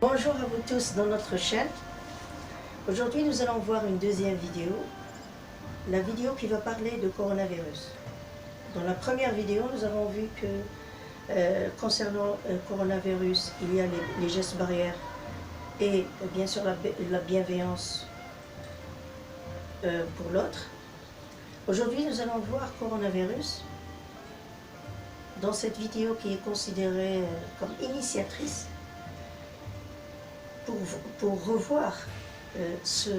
Bonjour à vous tous dans notre chaîne. Aujourd'hui nous allons voir une deuxième vidéo, la vidéo qui va parler de coronavirus. Dans la première vidéo nous avons vu que concernant le coronavirus il y a les gestes barrières et bien sûr la bienveillance pour l'autre. Aujourd'hui nous allons voir coronavirus dans cette vidéo qui est considérée comme initiatrice pour revoir ce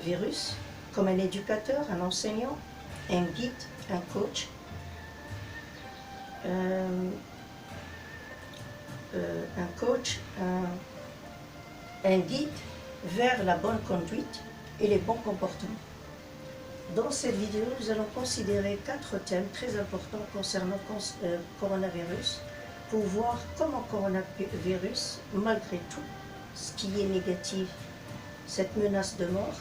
virus comme un éducateur, un enseignant, un guide, un coach, un guide vers la bonne conduite et les bons comportements. Dans cette vidéo, nous allons considérer 4 thèmes très importants concernant le coronavirus pour voir comment le coronavirus, malgré tout, ce qui est négatif, cette menace de mort,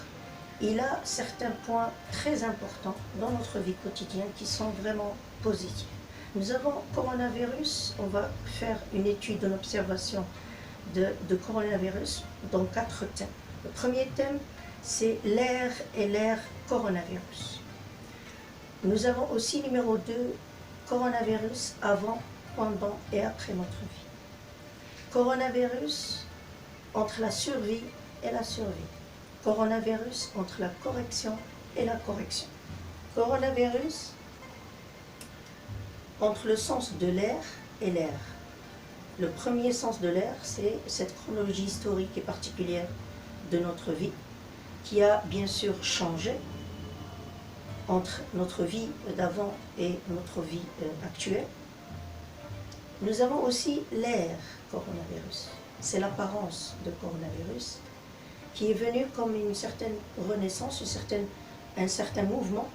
il a certains points très importants dans notre vie quotidienne qui sont vraiment positifs. Nous avons coronavirus, on va faire une étude, une observation de coronavirus dans 4 thèmes. Le premier thème, c'est l'air et l'air coronavirus. Nous avons aussi numéro 2, coronavirus avant, pendant et après notre vie. Coronavirus entre la survie et la survie. Coronavirus entre la correction et la correction. Coronavirus entre le sens de l'air et l'air. Le premier sens de l'air, c'est cette chronologie historique et particulière de notre vie qui a bien sûr changé entre notre vie d'avant et notre vie actuelle. Nous avons aussi l'air coronavirus. C'est l'apparence de coronavirus qui est venu comme une certaine renaissance, un certain mouvement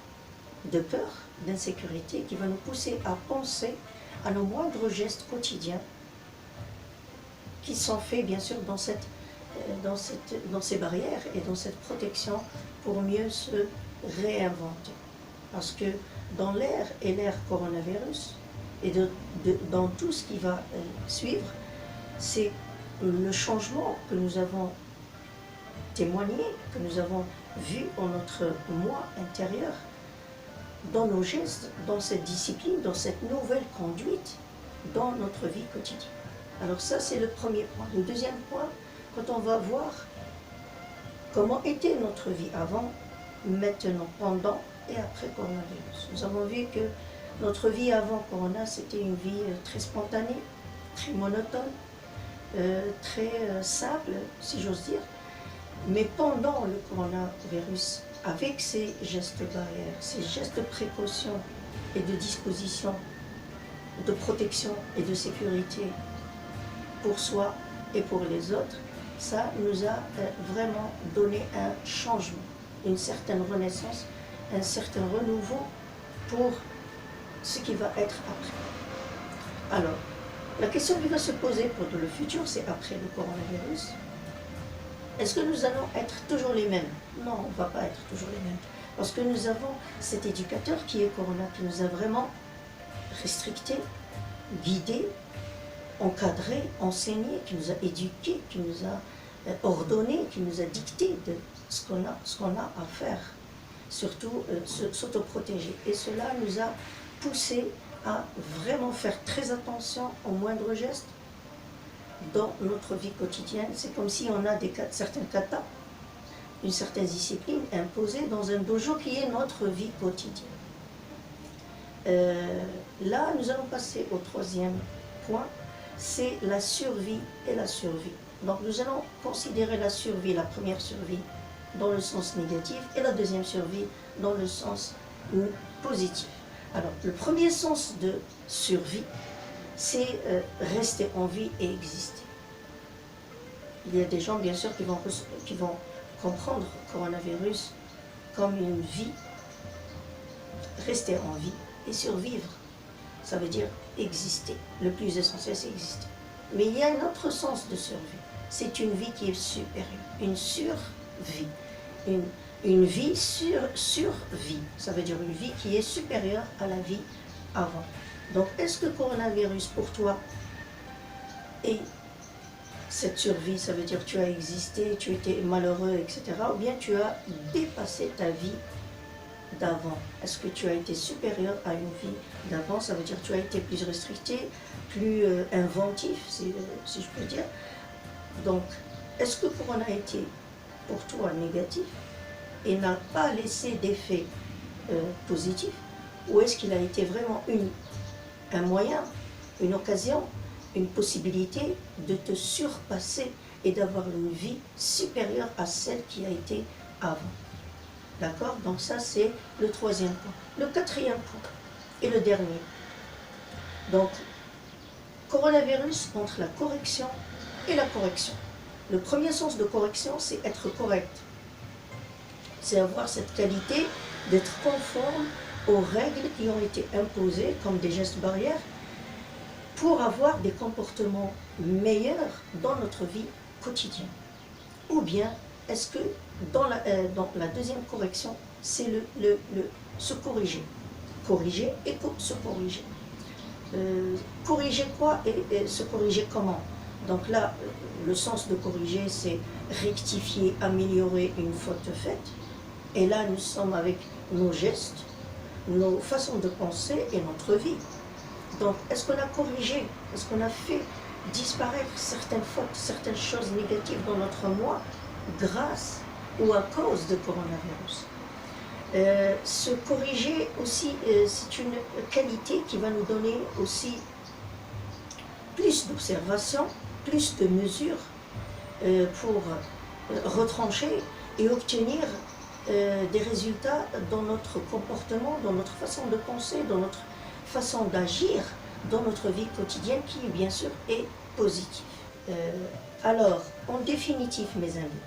de peur, d'insécurité qui va nous pousser à penser à nos moindres gestes quotidiens qui sont faits bien sûr dans ces barrières et dans cette protection pour mieux se réinventer. Parce que dans l'air et l'air coronavirus et dans tout ce qui va suivre, c'est le changement que nous avons témoigné, que nous avons vu en notre moi intérieur, dans nos gestes, dans cette discipline, dans cette nouvelle conduite, dans notre vie quotidienne. Alors ça, c'est le premier point. Le deuxième point, quand on va voir comment était notre vie avant, maintenant, pendant et après coronavirus. Nous avons vu que notre vie avant corona, c'était une vie très spontanée, très monotone, très simple, si j'ose dire. Mais pendant le coronavirus, avec ces gestes barrières, ces gestes de précaution et de disposition, de protection et de sécurité pour soi et pour les autres, ça nous a vraiment donné un changement, une certaine renaissance, un certain renouveau pour ce qui va être après. Alors, la question qui va se poser pour le futur, c'est après le coronavirus. Est-ce que nous allons être toujours les mêmes? Non, on ne va pas être toujours les mêmes. Parce que nous avons cet éducateur qui est Corona, qui nous a vraiment restrictés, guidés, encadrés, enseignés, qui nous a éduqués, qui nous a ordonnés, qui nous a dicté de ce qu'on a à faire. Surtout s'autoprotéger. Et cela nous a poussés à vraiment faire très attention aux moindres gestes dans notre vie quotidienne. C'est comme si on a certains katas, une certaine discipline imposée dans un dojo qui est notre vie quotidienne. Là, nous allons passer au troisième point, c'est la survie et la survie. Donc nous allons considérer la survie, la première survie, dans le sens négatif et la deuxième survie dans le sens positif. Alors, le premier sens de survie, c'est rester en vie et exister. Il y a des gens, bien sûr, qui vont comprendre le coronavirus comme une vie, rester en vie et survivre. Ça veut dire exister. Le plus essentiel, c'est exister. Mais il y a un autre sens de survie. C'est une vie qui est supérieure, une survie. Une vie survie, ça veut dire une vie qui est supérieure à la vie avant. Donc, est-ce que le coronavirus pour toi est cette survie, ça veut dire tu as existé, tu étais malheureux, etc. Ou bien tu as dépassé ta vie d'avant. Est-ce que tu as été supérieur à une vie d'avant? Ça veut dire que tu as été plus restricté, plus inventif, si je peux dire. Donc, est-ce que Corona a été pour toi négatif et n'a pas laissé d'effet positif? Ou est-ce qu'il a été vraiment un moyen, une occasion, une possibilité de te surpasser et d'avoir une vie supérieure à celle qui a été avant? D'accord? Donc ça, c'est le troisième point. Le quatrième point, et le dernier. Donc, coronavirus entre la correction et la correction. Le premier sens de correction, c'est être correct. C'est avoir cette qualité d'être conforme aux règles qui ont été imposées comme des gestes barrières pour avoir des comportements meilleurs dans notre vie quotidienne. Ou bien, est-ce que dans la deuxième correction, c'est se corriger. Corriger et se corriger. Corriger quoi et se corriger comment? Donc là, le sens de corriger, c'est rectifier, améliorer une faute faite. Et là, nous sommes avec nos gestes, nos façons de penser et notre vie. Donc, est-ce qu'on a corrigé, est-ce qu'on a fait disparaître certaines fautes, certaines choses négatives dans notre moi grâce ou à cause de coronavirus? Se corriger aussi, c'est une qualité qui va nous donner aussi plus d'observation, plus de mesures pour retrancher et obtenir des résultats dans notre comportement, dans notre façon de penser, dans notre façon d'agir, dans notre vie quotidienne qui, bien sûr, est positive. Alors, en définitive, mes amis,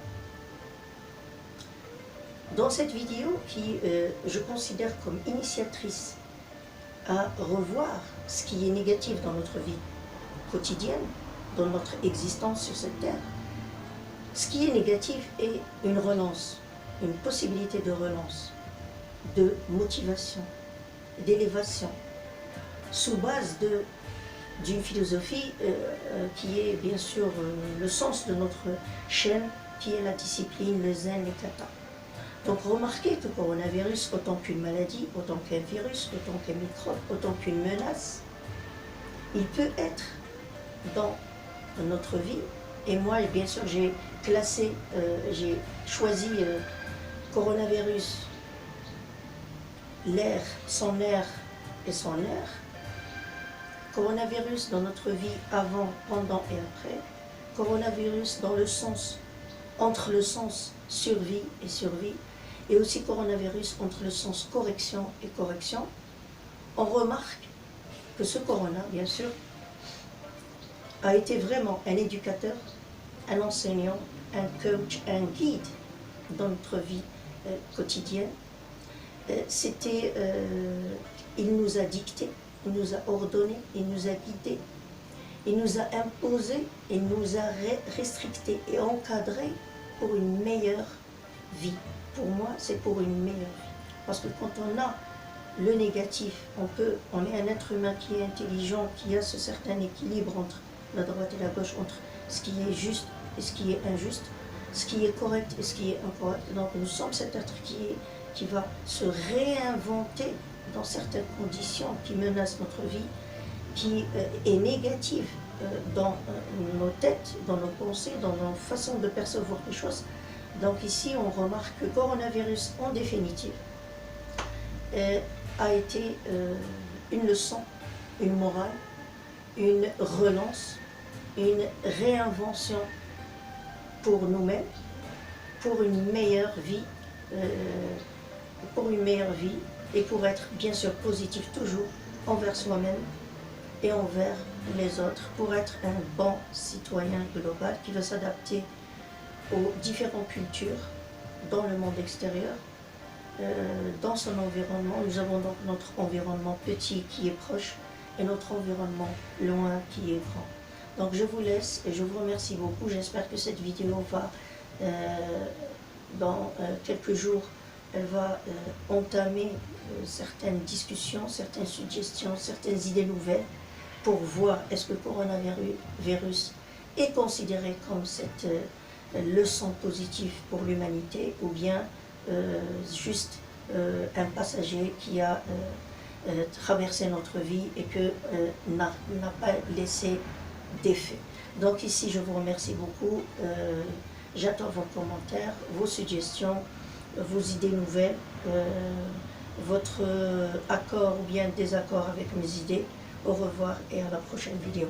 dans cette vidéo qui je considère comme initiatrice à revoir ce qui est négatif dans notre vie quotidienne, dans notre existence sur cette terre, ce qui est négatif est une relance, une possibilité de relance, de motivation, d'élévation, sous base d'une philosophie qui est bien sûr le sens de notre chaîne, qui est la discipline, le zen, les kata. Donc remarquez que le coronavirus, autant qu'une maladie, autant qu'un virus, autant qu'un microbe, autant qu'une menace, il peut être dans notre vie. Et moi, bien sûr, j'ai choisi coronavirus, l'air, son air et son air. Coronavirus dans notre vie avant, pendant et après. Coronavirus dans le sens, entre le sens survie et survie. Et aussi coronavirus entre le sens correction et correction. On remarque que ce corona, bien sûr, a été vraiment un éducateur, un enseignant, un coach, un guide dans notre vie quotidienne. Il nous a dicté, il nous a ordonné, il nous a guidé, il nous a imposé, il nous a restricté et encadré pour une meilleure vie. Pour moi, c'est pour une meilleure vie. Parce que quand on a le négatif, on est un être humain qui est intelligent, qui a ce certain équilibre entre la droite et la gauche, entre ce qui est juste et ce qui est injuste, ce qui est correct et ce qui est incorrect. Donc nous sommes cet être qui va se réinventer dans certaines conditions qui menacent notre vie, qui est négative dans nos têtes, dans nos pensées, dans nos façons de percevoir les choses. Donc ici, on remarque que le coronavirus, en définitive, a été une leçon, une morale, une relance, une réinvention pour nous-mêmes, pour une meilleure vie, et pour être bien sûr positif toujours envers soi-même et envers les autres, pour être un bon citoyen global qui va s'adapter aux différentes cultures dans le monde extérieur, dans son environnement. Nous avons donc notre environnement petit qui est proche et notre environnement loin qui est grand. Donc je vous laisse et je vous remercie beaucoup. J'espère que cette vidéo va, dans quelques jours, elle va entamer certaines discussions, certaines suggestions, certaines idées nouvelles pour voir est-ce que le coronavirus est considéré comme cette leçon positive pour l'humanité, ou bien juste un passager qui a traversé notre vie et que n'a pas laissé d'effet. Donc ici, je vous remercie beaucoup. J'attends vos commentaires, vos suggestions, vos idées nouvelles, votre accord ou bien désaccord avec mes idées. Au revoir et à la prochaine vidéo.